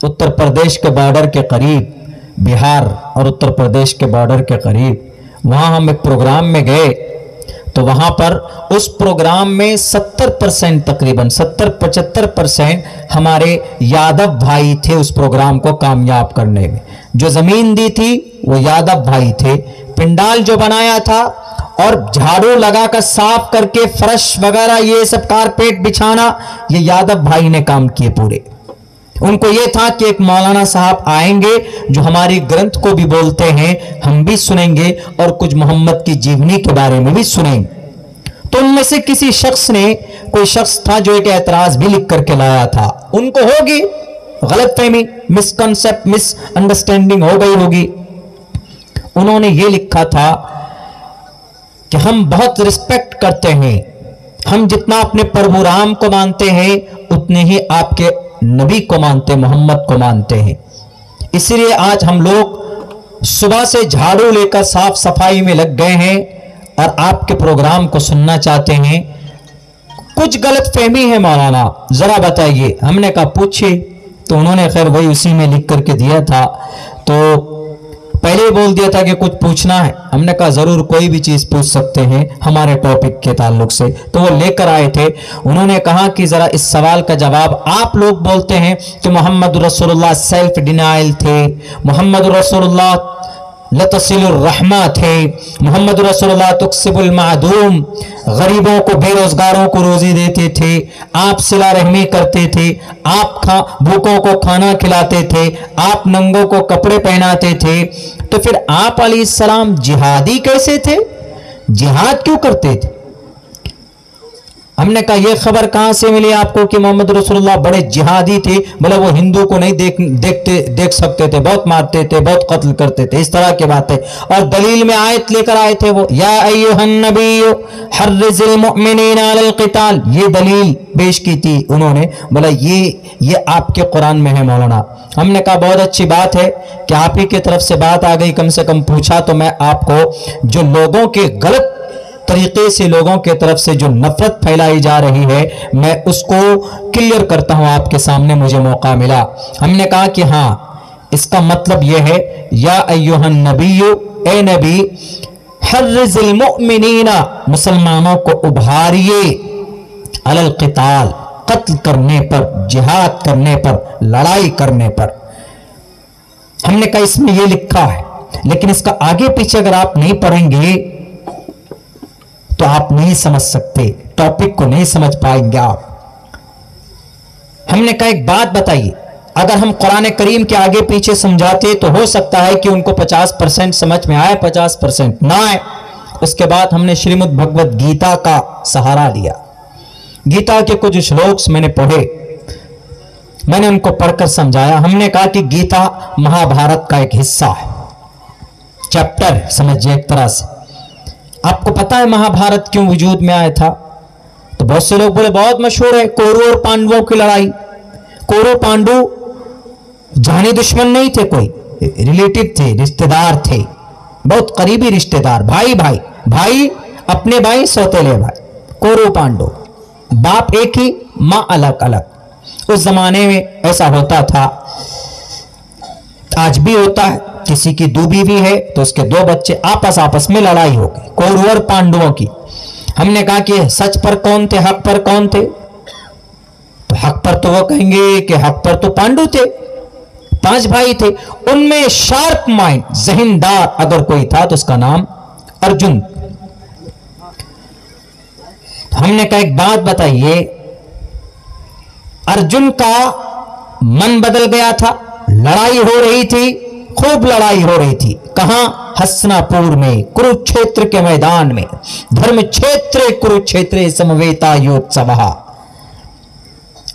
उत्तर प्रदेश के बॉर्डर के करीब, बिहार और उत्तर प्रदेश के बॉर्डर के करीब, वहाँ हम एक प्रोग्राम में गए तो वहाँ पर उस प्रोग्राम में 70% तकरीबन 70-75% हमारे यादव भाई थे उस प्रोग्राम को कामयाब करने में। जो ज़मीन दी थी वो यादव भाई थे, पिंडाल जो बनाया था और झाड़ू लगाकर साफ करके फर्श वगैरह ये सब कारपेट बिछाना ये यादव भाई ने काम किए पूरे। उनको ये था कि एक मौलाना साहब आएंगे जो हमारी ग्रंथ को भी बोलते हैं, हम भी सुनेंगे और कुछ मोहम्मद की जीवनी के बारे में भी सुनेंगे। तो उनमें से किसी शख्स ने, कोई शख्स था जो एक एतराज भी लिख करके लाया था। उनको होगी गलतफहमी, मिसकंसेप्ट, मिसअंडरस्टैंडिंग हो गई होगी। उन्होंने ये लिखा था कि हम बहुत रिस्पेक्ट करते हैं, हम जितना अपने प्रभु राम को मानते हैं उतने ही आपके नबी को मानते, मोहम्मद को मानते हैं। इसलिए आज हम लोग सुबह से झाड़ू लेकर साफ सफाई में लग गए हैं और आपके प्रोग्राम को सुनना चाहते हैं। कुछ गलत फहमी है मौलाना, जरा बताइए। हमने कहा पूछिए। तो उन्होंने खैर वही उसी में लिख करके दिया था। तो पहले ही बोल दिया था कि कुछ पूछना है। हमने कहा जरूर, कोई भी चीज पूछ सकते हैं हमारे टॉपिक के ताल्लुक से। तो वो लेकर आए थे। उन्होंने कहा कि जरा इस सवाल का जवाब, आप लोग बोलते हैं कि मोहम्मद रसूलुल्लाह सेल्फ डिनाइल थे, मोहम्मद रसूलुल्लाह लतसिलुर रहमा थे, मोहम्मद रसूलुल्लाह तुक्सिबुल मादूम, गरीबों को, बेरोजगारों को रोजी देते थे, आप सिला रहमी करते थे, आप भूखों को खाना खिलाते थे, आप नंगों को कपड़े पहनाते थे। तो फिर आप अलैहिस्सलाम जिहादी कैसे थे? जिहाद क्यों करते थे? हमने कहा यह खबर कहां से मिली आपको कि मोहम्मद रसूलुल्लाह बड़े जिहादी थे? बोला वो हिंदू को नहीं देख सकते थे, बहुत मारते थे, बहुत कत्ल करते थे, इस तरह की बातें। और दलील में आयत लेकर आए थे वो, या अय्युहन नबिय्यु हर्रिज़िल मुमिनीना अलल क़िताल, ये दलील पेश की थी उन्होंने। बोला ये आपके कुरान में है मौलाना। हमने कहा बहुत अच्छी बात है कि आप ही की तरफ से बात आ गई, कम से कम पूछा तो मैं आपको जो लोगों के गलत तरीके से, लोगों के तरफ से जो नफरत फैलाई जा रही है, मैं उसको क्लियर करता हूं आपके सामने, मुझे मौका मिला। हमने कहा कि हाँ, इसका मतलब यह है, या अय्युहन नबिय्यु, ए नबी, हर्रिज़िल मुमिनीना, मुसलमानों को उभारिए, अलल क़िताल, कत्ल करने पर, जिहाद करने पर, लड़ाई करने पर। हमने कहा इसमें यह लिखा है, लेकिन इसका आगे पीछे अगर आप नहीं पढ़ेंगे तो आप नहीं समझ सकते, टॉपिक को नहीं समझ पाएंगे आप। हमने कहा एक बात बताइए, अगर हम कुरान करीम के आगे पीछे समझाते तो हो सकता है कि उनको 50% समझ में आए, 50% ना आए। उसके बाद हमने श्रीमद् भगवद गीता का सहारा लिया। गीता के कुछ श्लोक मैंने पढ़े, मैंने उनको पढ़कर समझाया। हमने कहा कि गीता महाभारत का एक हिस्सा है, चैप्टर समझिए एक तरह से। आपको पता है महाभारत क्यों वजूद में आया था? तो बहुत से लोग बोले बहुत मशहूर है, कौरव और पांडवों की लड़ाई। कौरव पांडु जानी दुश्मन नहीं थे, कोई रिलेटिव थे, रिश्तेदार थे, बहुत करीबी रिश्तेदार, भाई भाई भाई, अपने भाई सौतेले भाई। कौरव पांडु, बाप एक ही, मां अलग अलग। उस जमाने में ऐसा होता था, आज भी होता है। किसी की दो बीवी है तो उसके दो बच्चे, आपस में लड़ाई हो गई कौरव और पांडवों की। हमने कहा कि सच पर कौन थे, हक पर कौन थे? तो हक पर तो वो कहेंगे कि हक पर तो पांडु थे, 5 भाई थे। उनमें शार्प माइंड, जहीनदार अगर कोई था तो उसका नाम अर्जुन। हमने कहा एक बात बताइए, अर्जुन का मन बदल गया था, लड़ाई हो रही थी, खूब लड़ाई हो रही थी। कहां? हस्तिनापुर में, कुरुक्षेत्र के मैदान में। धर्म क्षेत्र कुरुक्षेत्र समवेता योत्सवः,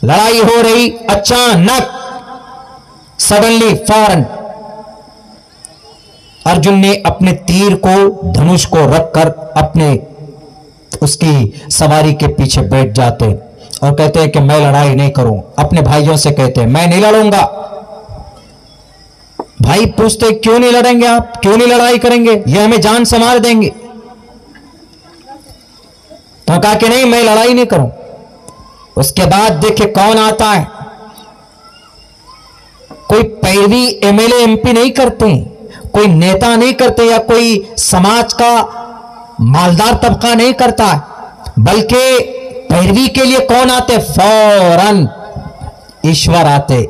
लड़ाई हो रही। अचानक सडनली फौरन अर्जुन ने अपने तीर को, धनुष को रखकर अपने उसकी सवारी के पीछे बैठ जाते और कहते हैं कि मैं लड़ाई नहीं करूं। अपने भाइयों से कहते हैं मैं नहीं लड़ूंगा। भाई पूछते क्यों नहीं लड़ेंगे आप, क्यों नहीं लड़ाई करेंगे, ये हमें जान से मार देंगे। तो कहा कि नहीं मैं लड़ाई नहीं करूं। उसके बाद देखिए कौन आता है, कोई पैरवी एमएलए एमपी नहीं करते, कोई नेता नहीं करते, या कोई समाज का मालदार तबका नहीं करता, बल्कि पैरवी के लिए कौन आते? फौरन ईश्वर आते।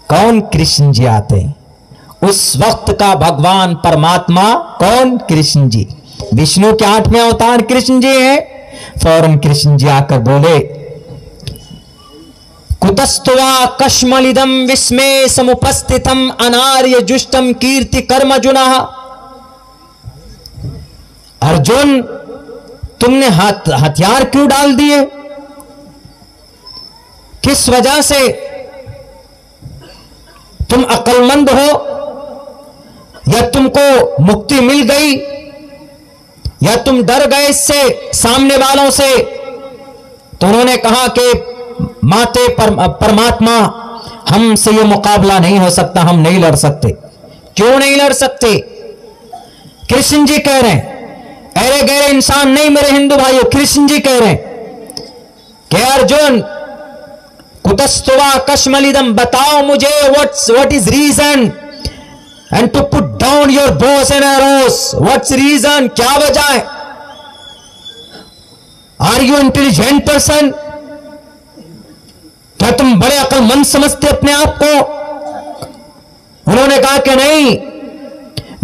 कौन? कृष्ण जी आते। उस वक्त का भगवान परमात्मा कौन? कृष्ण जी। विष्णु के 8वें अवतार कृष्ण जी हैं। फौरन कृष्ण जी आकर बोले, कुतस्तवा कश्मलिदम विस्मय समुपस्थितम अनार्य जुष्टम कीर्ति कर्मजुना। अर्जुन, तुमने हथियार क्यों डाल दिए? किस वजह से? तुम अक्लमंद हो, या तुमको मुक्ति मिल गई, या तुम डर गए इससे सामने वालों से? तो उन्होंने कहा कि माते परमात्मा, हमसे ये मुकाबला नहीं हो सकता, हम नहीं लड़ सकते। क्यों नहीं लड़ सकते? कृष्ण जी कह रहे हैं, अरे गहरे इंसान नहीं मेरे हिंदू भाइयों, कृष्ण जी कह रहे हैं कि अर्जुन, कुतस्तवा कश्मलिदम, बताओ मुझे what is reason and to put down your bows and arrows. What's reason? क्या वजह है? Are you intelligent person? क्या तुम बड़े अक्लमंद समझते अपने आप को? उन्होंने कहा कि नहीं,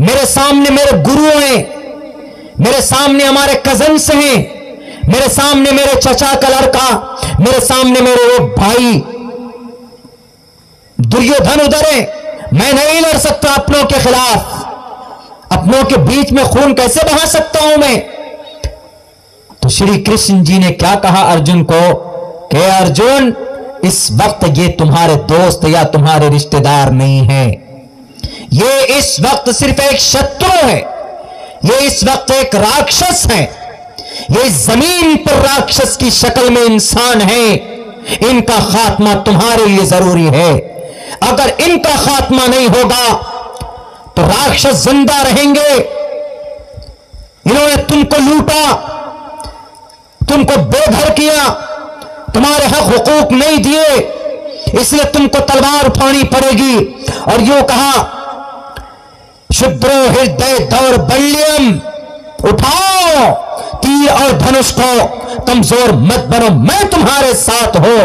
मेरे सामने मेरे गुरु हैं, मेरे सामने हमारे कजन्स हैं, मेरे सामने मेरे चचा का लड़का, मेरे सामने मेरे एक भाई दुर्योधन उधर है, मैं नहीं लड़ सकता अपनों के खिलाफ। अपनों के बीच में खून कैसे बहा सकता हूं मैं? तो श्री कृष्ण जी ने क्या कहा अर्जुन को कि अर्जुन, इस वक्त ये तुम्हारे दोस्त या तुम्हारे रिश्तेदार नहीं है, ये इस वक्त सिर्फ एक शत्रु है, ये इस वक्त एक राक्षस है, ये जमीन पर राक्षस की शक्ल में इंसान है। इनका खात्मा तुम्हारे लिए जरूरी है। अगर इनका खात्मा नहीं होगा तो राक्षस जिंदा रहेंगे। इन्होंने तुमको लूटा, तुमको बेघर किया, तुम्हारे हक हुकूक नहीं दिए, इसलिए तुमको तलवार उठानी पड़ेगी। और यूं कहा, शुद्रो हृदय दौर्बल्यम, उठाओ तीर और धनुष को, कमजोर मत बनो, मैं तुम्हारे साथ हूं।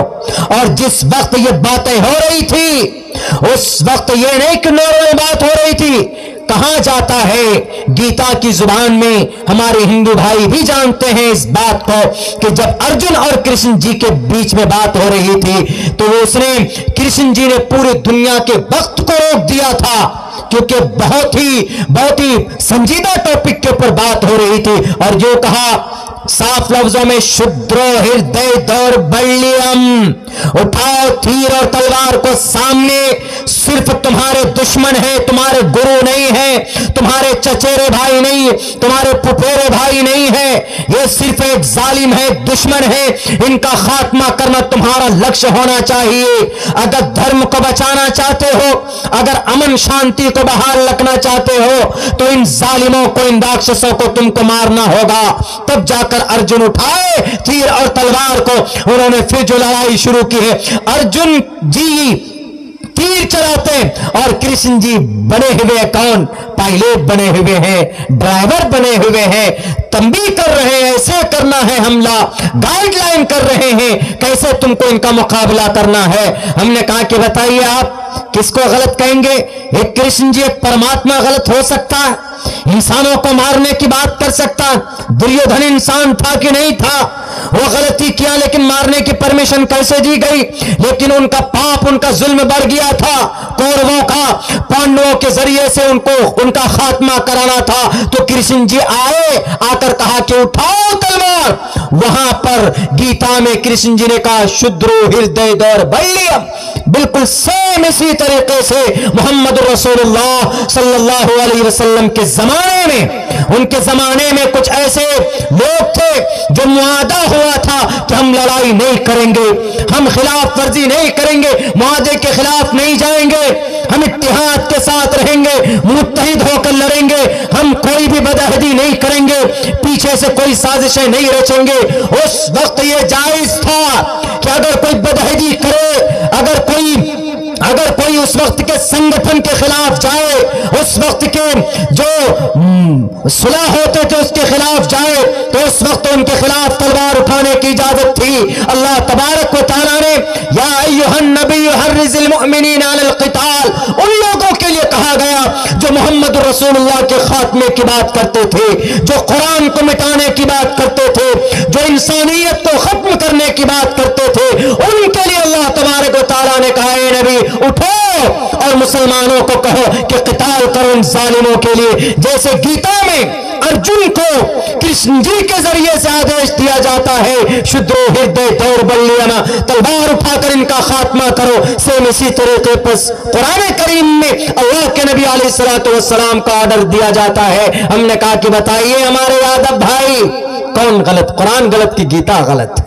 और जिस वक्त ये बातें हो रही थी, उस वक्त ये नहीं कि नॉर्मल बात हो रही थी, कहा जाता है गीता की जुबान में, हमारे हिंदू भाई भी जानते हैं इस बात को, कि जब अर्जुन और कृष्ण जी के बीच में बात हो रही थी तो उसने, कृष्ण जी ने पूरी दुनिया के वक्त को रोक दिया था, क्योंकि बहुत ही संजीदा टॉपिक के ऊपर बात हो रही थी। और जो कहा साफ लफ्जों में, शुद्रो हृदय दौर्बल्यम, उठाओ तीर और तलवार को सामने। सिर्फ तुम्हारे दुश्मन है, तुम्हारे गुरु नहीं है, तुम्हारे चचेरे भाई नहीं, तुम्हारे पुपेरे भाई नहीं है, ये सिर्फ एक जालिम है, दुश्मन है। इनका खात्मा करना तुम्हारा लक्ष्य होना चाहिए। अगर धर्म को बचाना चाहते हो, अगर अमन शांति को बहाल रखना चाहते हो, तो इन जालिमों को, इन राक्षसों को तुमको मारना होगा। तब जाकर अर्जुन उठाए तीर और तलवार को। उन्होंने फिर जो लड़ाई शुरू की है, अर्जुन जी तीर चलाते और कृष्ण जी बने हुए कौन? पायलट बने हुए हैं, ड्राइवर बने हुए हैं, तंबी कर रहे हैं, ऐसे करना है हमला, गाइडलाइन कर रहे हैं, कैसे तुमको इनका मुकाबला करना है। हमने कहा कि बताइए आप किसको गलत कहेंगे? एक कृष्ण जी, एक परमात्मा गलत हो सकता है? इंसानों को मारने की बात कर सकता? दुर्योधन इंसान था कि नहीं था? वो गलती किया, लेकिन मारने की परमिशन कैसे दी गई? लेकिन उनका पाप, उनका जुल्म बढ़ गया था। कौरवों का पांडवों के जरिए से उनका खात्मा कराना था। तो कृष्ण जी आए, आकर कहा कि उठाओ तलवार। वहां पर गीता में कृष्ण जी ने कहा, शुद्रो हृदय दौर्बल्यम। बिल्कुल सेम इसी तरीके से मोहम्मद रसूलुल्लाह सल्लल्लाहु अलैहि वसल्लम के जमाने में, उनके जमाने में कुछ ऐसे लोग थे जो मुआदा हुआ था कि हम लड़ाई नहीं करेंगे, हम खिलाफ वर्जी नहीं करेंगे, मुआदे के खिलाफ नहीं जाएंगे, हम इत्तिहाद के साथ रहेंगे, मुत्तहिद होकर लड़ेंगे, हम कोई भी बदअहदी नहीं करेंगे, पीछे से कोई साजिशें नहीं रचेंगे। उस वक्त यह जायज था कि अगर कोई बदअहदी करे, अगर कोई लड़ाई उस वक्त के संगठन के खिलाफ जाए, उस वक्त के जो सुलह होते थे उसके खिलाफ जाए, तो उस वक्त उनके खिलाफ तलवार उठाने की इजाजत थी। अल्लाह तबारक व तआला ने या अय्युहन नबी हर्रिज़िल मुअमिनीना अलल क़िताल, उन लोगों के लिए कहा गया जो मोहम्मद रसूलुल्लाह के खात्मे की बात करते थे, जो कुरान को मिटाने की बात करते थे, जो इंसानियत को खत्म करने की बात करते थे, उनके लिए अल्लाह तबारक व तआला ने कहा, ए नबी उठो और मुसलमानों को कहो कि क़िताल करो इन जालिमों के लिए। जैसे गीता में अर्जुन को कृष्ण जी के जरिए से आदेश दिया जाता है, शुद्रो हृदय दौर बल्लियाना, तलवार उठाकर इनका खात्मा करो, सेम इसी तरीके पर कुरान करीम में अल्लाह के नबी अलैहिस्सलातु वस्सलाम का ऑर्डर दिया जाता है। हमने कहा कि बताइए हमारे यादव भाई, कौन गलत? कुरान गलत की गीता गलत?